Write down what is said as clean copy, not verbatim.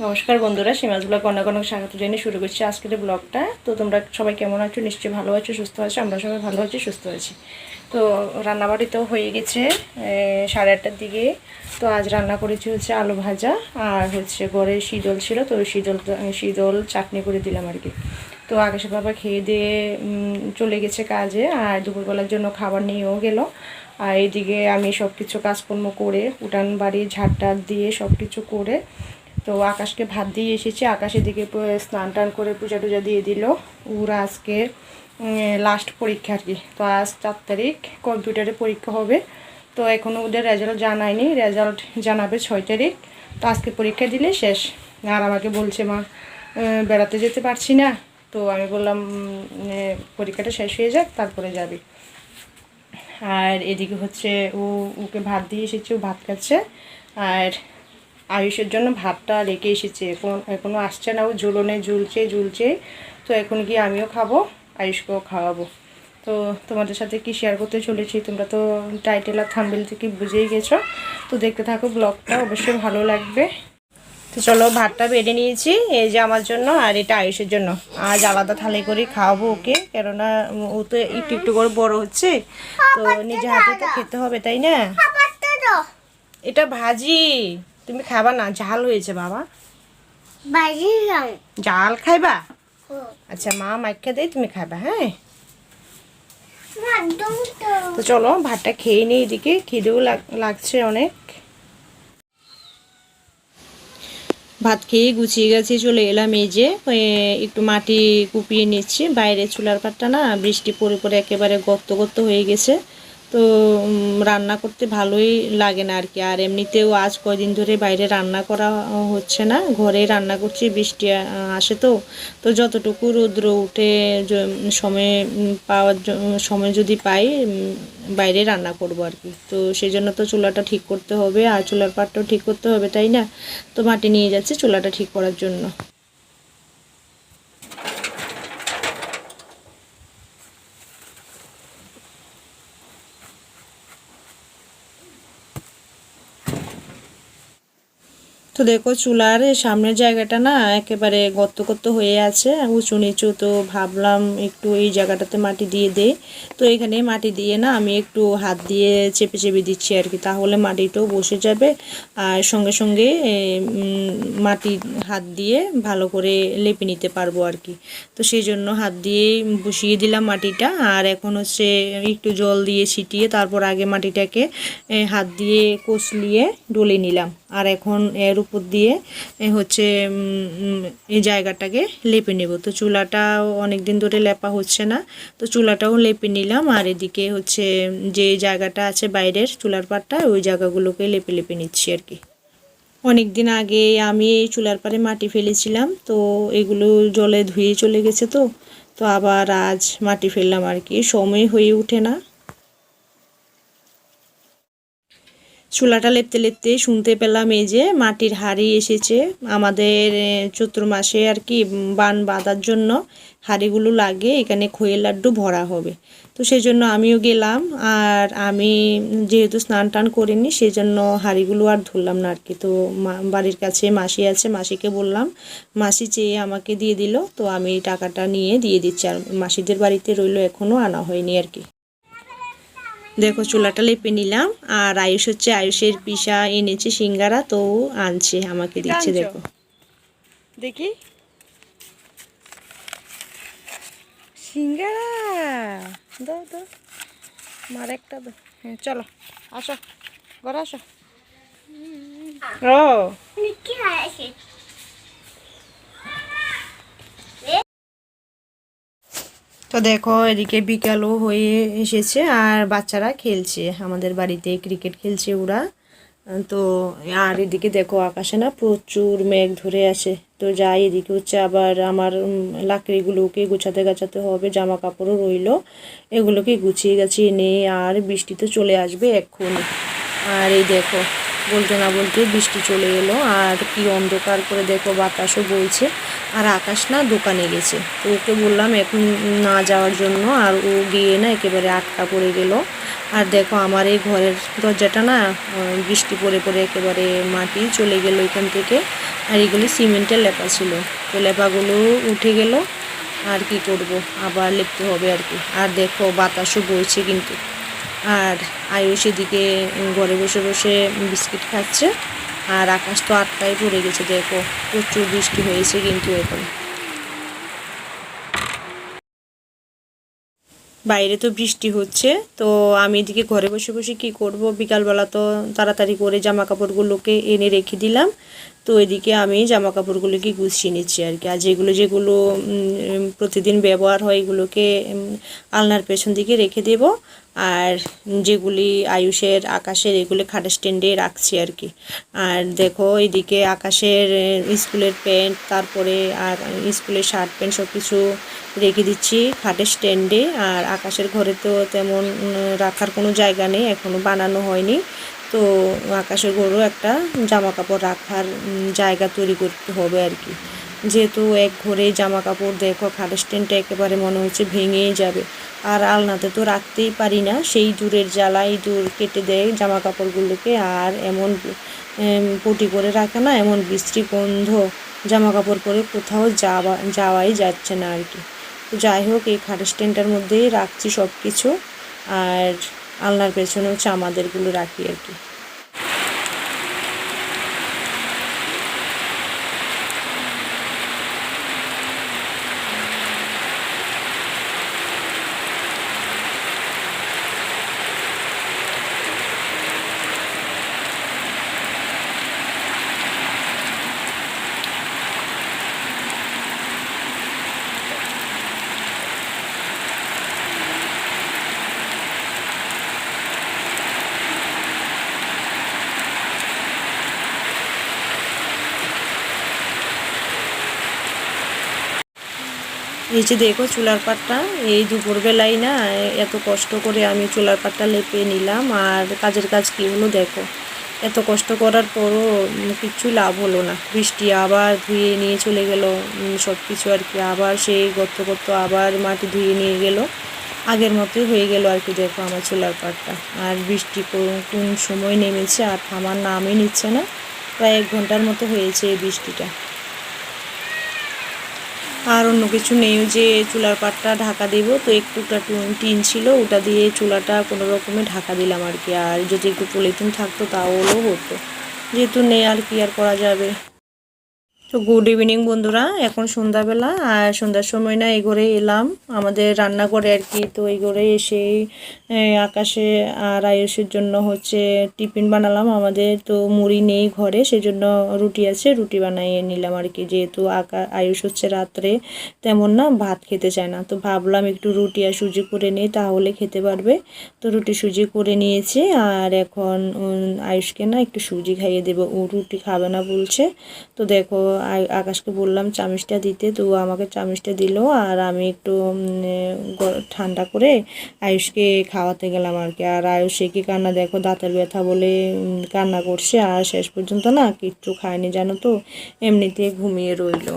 নমস্কার বন্ধুরা, সীমাজ ব্লগ অনেক অনেক স্বাগত জানিয়ে শুরু করছি আজকের ব্লগটা। তো তোমরা সবাই কেমন আছো? নিশ্চয়ই ভালো আছো, সুস্থ আছো। আমরা সবাই ভালো আছি, সুস্থ আছি। তো রান্নাবাড়ি তো হয়ে গেছে 8:30টার দিকে। তো আজ রান্না করেছি হচ্ছে আলু ভাজা, আর হচ্ছে ঘরে শীতল ছিল, তো শীতল চাটনি করে দিলাম আর কি। তো আকাশের বাবা খেয়ে দিয়ে চলে গেছে কাজে, আর দুপুরবেলার জন্য খাবার নিয়েও গেল। আর এইদিকে আমি সব কিছু কাজকর্ম করে উঠান বাড়ি ঝাড় দিয়ে সব কিছু করে তো আকাশকে ভাত দিয়ে এসেছি। আকাশের দিকে স্নান টান করে পূজা টুজা দিয়ে দিল। ওরা আজকে লাস্ট পরীক্ষা আর কি। তো আজ 4 তারিখ কম্পিউটারে পরীক্ষা হবে। তো এখনও ওদের রেজাল্ট জানায়নি, রেজাল্ট জানাবে 6 তারিখ। তো আজকে পরীক্ষা দিলে শেষ। আর আমাকে বলছে, মা বেড়াতে যেতে পারছি না। তো আমি বললাম পরীক্ষাটা শেষ হয়ে যাক, তারপরে যাবি। আর এদিকে হচ্ছে ওকে ভাত দিয়ে এসেছি, ও ভাত খাচ্ছে। আর আয়ুষের জন্য ভাতটা রেখে এসেছে, এখনও আসছে না। ও ঝুলনে ঝুলছে। তো এখন গিয়ে আমিও খাবো, আয়ুষকেও খাওয়াবো। তো তোমাদের সাথে কি শেয়ার করতে চলেছি তোমরা তো টাইটেল আর থাম্বনেল থেকে বুঝেই গেছো। তো দেখতে থাকো ব্লগটা, অবশ্যই ভালো লাগবে। তো চলো, ভাতটা বেড়ে নিয়েছি এই যে আমার জন্য, আর এটা আয়ুষের জন্য। আজ আলাদা থালি করে খাওয়াবো ওকে, কেননা ও তো একটু একটু করে বড় হচ্ছে। তো নিজে হাতে তো খেতে হবে, তাই না? এটা ভাজি, তুমি খাবা না? ঝাল হয়েছে বাবা। জাল খাইবা? আচ্ছা, মা মাইখা দেয়, তুমি খাবা। হ্যাঁ, তো চলো ভাতটা খেয়ে নিই, এদিকে খিদেও লাগছে অনেক। ভাত খেয়ে গুছিয়ে গেছে, চলে এলাম এই যে একটু মাটি কুপিয়ে নিচ্ছি। বাইরে চুলার পাটটা না বৃষ্টি পড়ে পড়ে একেবারে গর্ত গর্ত হয়ে গেছে। তো রান্না করতে ভালোই লাগে না আর কি। আর এমনিতেও আজ কয়দিন ধরে বাইরে রান্না করা হচ্ছে না, ঘরেই রান্না করছি। বৃষ্টি আসে তো তো যতটুকু রৌদ্র উঠে সময় সময় যদি পাই বাইরে রান্না করব আর কি। তো সেই জন্য তো চুলাটা ঠিক করতে হবে, আর চুলার পাটটাও ঠিক করতে হবে, তাই না? তো মাটি নিয়ে যাচ্ছি চুলাটা ঠিক করার জন্য। তো দেখো, চুলার সামনের জায়গাটা না একেবারে গর্ত গর্ত হয়ে আছে, উঁচু নিচু। তো ভাবলাম একটু এই জায়গাটাতে মাটি দিয়ে দেই। তো এখানে মাটি দিয়ে না আমি একটু হাত দিয়ে চেপে চেপে দিচ্ছি আর কি, তাহলে মাটিটাও বসে যাবে। আর সঙ্গে সঙ্গে মাটি হাত দিয়ে ভালো করে লেপে নিতে পারবো আর কি। তো সেই জন্য হাত দিয়ে বসিয়ে দিলাম মাটিটা। আর এখন হচ্ছে একটু জল দিয়ে ছিটিয়ে তারপর আগে মাটিটাকে হাত দিয়ে কষলিয়ে ডলে নিলাম। আর এখন এর উপর দিয়ে হচ্ছে এই জায়গাটাকে লেপে নেব। তো চুলাটাও অনেক দিন ধরে লেপা হচ্ছে না, তো চুলাটাও লেপে নিলাম। আর এদিকে হচ্ছে যে জায়গাটা আছে বাইরের চুলার পাড়টা, ওই জায়গাগুলোকে লেপে লেপে নিচ্ছি আর কি। অনেক দিন আগে আমি এই চুলার পাড়ে মাটি ফেলেছিলাম, তো এগুলো জলে ধুয়ে চলে গেছে। তো তো আবার আজ মাটি ফেললাম আর কি, সময় হয়ে ওঠে না। চুলাটা লেপতে লেপতে শুনতে পেলাম এই যে মাটির হাঁড়ি এসেছে আমাদের চৈত্র মাসে আর কি। বান বাঁধার জন্য হাঁড়িগুলো লাগে, এখানে খইয়ের লাড্ডু ভরা হবে। তো সেই জন্য আমিও গেলাম। আর আমি যেহেতু স্নান টান করিনি, সেই জন্য হাঁড়িগুলো আর ধরলাম না আর কি। তো বাড়ির কাছে মাসি আছে, মাসিকে বললাম, মাসি চেয়ে আমাকে দিয়ে দিল। তো আমি টাকাটা নিয়ে দিয়ে দিচ্ছি। আর মাসিদের বাড়িতে রইলো, এখনও আনা হয়নি আর কি। দেখো, চুলাটা লেপে নিলাম। আর আয়ুষ হচ্ছে, আয়ুষের পিসা এনেছে সিঙ্গারা, তো আনছে আমাকে দিচ্ছে। দেখো দেখি সিঙ্গারা, দাও দাও, মার একটা দাও। হ্যাঁ চলো, আসো ঘরে আসো। ও তো দেখো, এদিকে বিকালও হয়ে এসেছে, আর বাচ্চারা খেলছে আমাদের বাড়িতে, ক্রিকেট খেলছে ওরা। তো আর এদিকে দেখো, আকাশে না প্রচুর মেঘ ধরে আছে। তো যাই, এদিকে হচ্ছে আবার আমার লাকড়িগুলোকে গুছাতে গাছাতে হবে, জামা কাপড়ও রইলো, এগুলোকে গুছিয়ে গাছিয়ে নেই। আর বৃষ্টি তো চলে আসবে এক্ষুনি। আর এই দেখো, বলতে না বলতে বৃষ্টি চলে এলো, আর কি অন্ধকার করে দেখো বাতাসও বইছে, আর আকাশ না দোকানে গেছে। তো ওকে বললাম এখন না যাওয়ার জন্য, আর ও গিয়ে না একেবারে আটকা পড়ে গেল। আর দেখো আমার এই ঘরের দরজাটা না বৃষ্টি পড়ে পড়ে একেবারে মাটি চলে গেল এখান থেকে। আর এগুলি সিমেন্টের লেপা ছিল, তো লেপাগুলো উঠে গেল। আর কি করব, আবার লিখতে হবে আর কি। আর দেখো বাতাসও বইছে কিন্তু। আর আয়ুষ এদিকে ঘরে বসে বসে বিস্কিট খাচ্ছে, আর আকাশ তো আটকায় পড়ে গেছে। দেখো প্রচুর বৃষ্টি হয়েছে কিন্তু এখন। বাইরে তো বৃষ্টি হচ্ছে, তো আমি এদিকে ঘরে বসে বসে কি করব, বিকালবেলা তো তাড়াতাড়ি করে জামা কাপড়গুলোকে এনে রেখে দিলাম। তো এদিকে আমি জামা কাপড়গুলোকে গুছিয়ে নিচ্ছি আর কি। আর যেগুলো যেগুলো প্রতিদিন ব্যবহার হয় এগুলোকে আলনার পেছন দিকে রেখে দেব, আর যেগুলি আয়ুষের আকাশের এগুলো খাটের স্ট্যান্ডে রাখছি আর কি। আর দেখো এদিকে আকাশের স্কুলের প্যান্ট, তারপরে আর স্কুলের শার্ট প্যান্ট সব কিছু রেখে দিচ্ছি খাটের স্ট্যান্ডে। আর আকাশের ঘরে তো তেমন রাখার কোনো জায়গা নেই, এখনও বানানো হয়নি। তো আকাশের ঘরেও একটা জামা কাপড় রাখার জায়গা তৈরি করতে হবে আর কি। যেহেতু এক ঘরে জামা কাপড়, দেখো খাটের স্ট্যান্ডটা একেবারে মনে হচ্ছে ভেঙেই যাবে। আর আলনাতে তো রাখতেই পারি না, সেই দূরের জ্বালাই দূর কেটে দেয় জামা কাপড়গুলোকে। আর এমন পটি করে রাখে না, এমন বিশ্রী গন্ধ, জামা কাপড় পরে কোথাও যাওয়াই যাচ্ছে না আর কি। তো যাই হোক, এই খাটের স্ট্যান্ডটার মধ্যেই রাখছি সব কিছু, আর আলনার পেছনে হচ্ছে আমাদেরগুলো রাখি আর কি। এই যে দেখো চুলার পাটটা, এই দুপুরবেলায় না এত কষ্ট করে আমি চুলার পাটটা লেপে নিলাম। আর কাজের কাজ কী হলো দেখো, এত কষ্ট করার পরও কিচ্ছু লাভ হলো না। বৃষ্টি আবার ধুয়ে নিয়ে চলে গেল সব কিছু আর কি। আবার সেই গর্ত করতে আবার মাটি ধুয়ে নিয়ে গেল, আগের মতোই হয়ে গেল আর কি। দেখো আমার চুলার পাটটা, আর বৃষ্টি কোন সময় নেমেছে আর থামার নামই নিচ্ছে না। প্রায় 1 ঘন্টার মতো হয়েছে এই বৃষ্টিটা। আর অন্য কিছু নেই, যে চুলার পাটটা ঢাকা দেব, তো একটুটা টিন ছিল, ওটা দিয়ে চুলাটা কোনো রকমে ঢাকা দিলাম আর কি। আর যদি একটু পলিথিন থাকতো তাহলেও হতো, যেহেতু নেই আর কি আর করা যাবে। তো গুড ইভিনিং বন্ধুরা, এখন সন্ধ্যাবেলা, আর সন্ধ্যার সময় না এই ঘরে এলাম আমাদের রান্নাঘরে আর কি। তো এই ঘরে এসেই আকাশে আর আয়ুষের জন্য হচ্ছে টিফিন বানালাম। আমাদের তো মুড়ি নেই ঘরে, সেজন্য রুটি আছে, রুটি বানিয়ে নিলাম আর কি। যেহেতু আয়ুষ হচ্ছে রাত্রে তেমন না ভাত খেতে চায় না, তো ভাবলাম একটু রুটি আর সুজি করে নিই, তাহলে খেতে পারবে। তো রুটি সুজি করে নিয়েছি, আর এখন আয়ুষকে না একটু সুজি খাইয়ে দেবো, ও রুটি খাবে না বলছে। তো দেখো আকাশকে বললাম চামচটা দিতে, তো আমাকে চামচটা দিল, আর আমি একটু ঠান্ডা করে আয়ুষকে খাওয়াতে গেলাম আর কি। আর আয়ুষ কি কান্না, দেখো দাঁতের ব্যথা বলে কান্না করছে, আর শেষ পর্যন্ত না কিচ্ছু খায়নি জানো তো, এমনিতে ঘুমিয়ে রইলো।